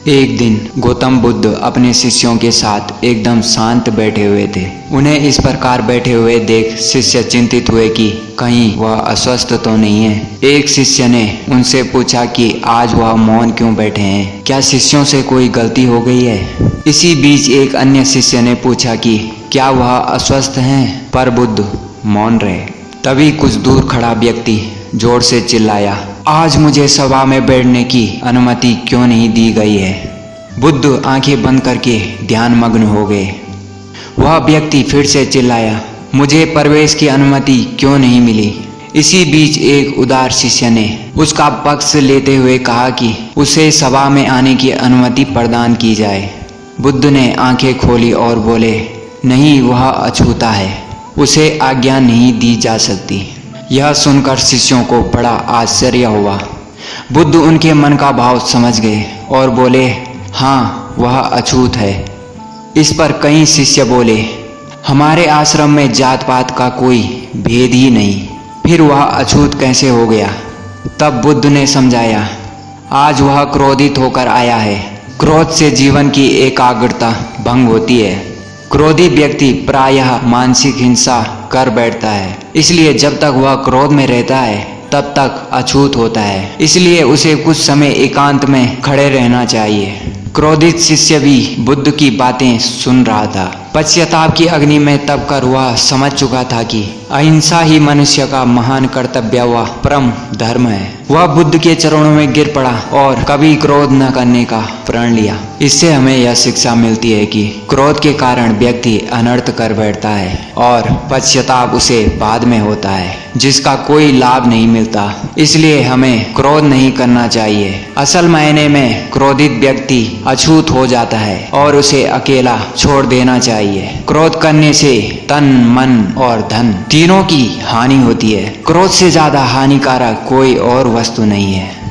एक दिन गौतम बुद्ध अपने शिष्यों के साथ एकदम शांत बैठे हुए थे। उन्हें इस प्रकार बैठे हुए देख शिष्य चिंतित हुए कि कहीं वह अस्वस्थ तो नहीं है। एक शिष्य ने उनसे पूछा कि आज वह मौन क्यों बैठे हैं, क्या शिष्यों से कोई गलती हो गई है। इसी बीच एक अन्य शिष्य ने पूछा कि क्या वह अस्वस्थ हैं, पर बुद्ध मौन रहे। तभी कुछ दूर खड़ा व्यक्ति जोर से चिल्लाया, आज मुझे सभा में बैठने की अनुमति क्यों नहीं दी गई है। बुद्ध आंखें बंद करके ध्यान मग्न हो गए। वह व्यक्ति फिर से चिल्लाया, मुझे प्रवेश की अनुमति क्यों नहीं मिली। इसी बीच एक उदार शिष्य ने उसका पक्ष लेते हुए कहा कि उसे सभा में आने की अनुमति प्रदान की जाए। बुद्ध ने आंखें खोली और बोले, नहीं, वह अछूता है, उसे आज्ञा नहीं दी जा सकती। यह सुनकर शिष्यों को बड़ा आश्चर्य हुआ। बुद्ध उनके मन का भाव समझ गए और बोले, हाँ, वह अछूत है। इस पर कई शिष्य बोले, हमारे आश्रम में जात पात का कोई भेद ही नहीं, फिर वह अछूत कैसे हो गया। तब बुद्ध ने समझाया, आज वह क्रोधित होकर आया है। क्रोध से जीवन की एकाग्रता भंग होती है। क्रोधी व्यक्ति प्रायः मानसिक हिंसा कर बैठता है, इसलिए जब तक वह क्रोध में रहता है तब तक अछूत होता है। इसलिए उसे कुछ समय एकांत में खड़े रहना चाहिए। क्रोधित शिष्य भी बुद्ध की बातें सुन रहा था। पश्चाताप की अग्नि में तपकर वह समझ चुका था कि अहिंसा ही मनुष्य का महान कर्तव्य व परम धर्म है। वह बुद्ध के चरणों में गिर पड़ा और कभी क्रोध न करने का प्रण लिया। इससे हमें यह शिक्षा मिलती है कि क्रोध के कारण व्यक्ति अनर्थ कर बैठता है और पश्चाताप उसे बाद में होता है, जिसका कोई लाभ नहीं मिलता। इसलिए हमें क्रोध नहीं करना चाहिए। असल मायने में क्रोधित व्यक्ति अछूत हो जाता है और उसे अकेला छोड़ देना चाहिए। क्रोध करने से तन, मन और धन तीनों की हानि होती है। क्रोध से ज्यादा हानिकारक कोई और वस्तु नहीं है।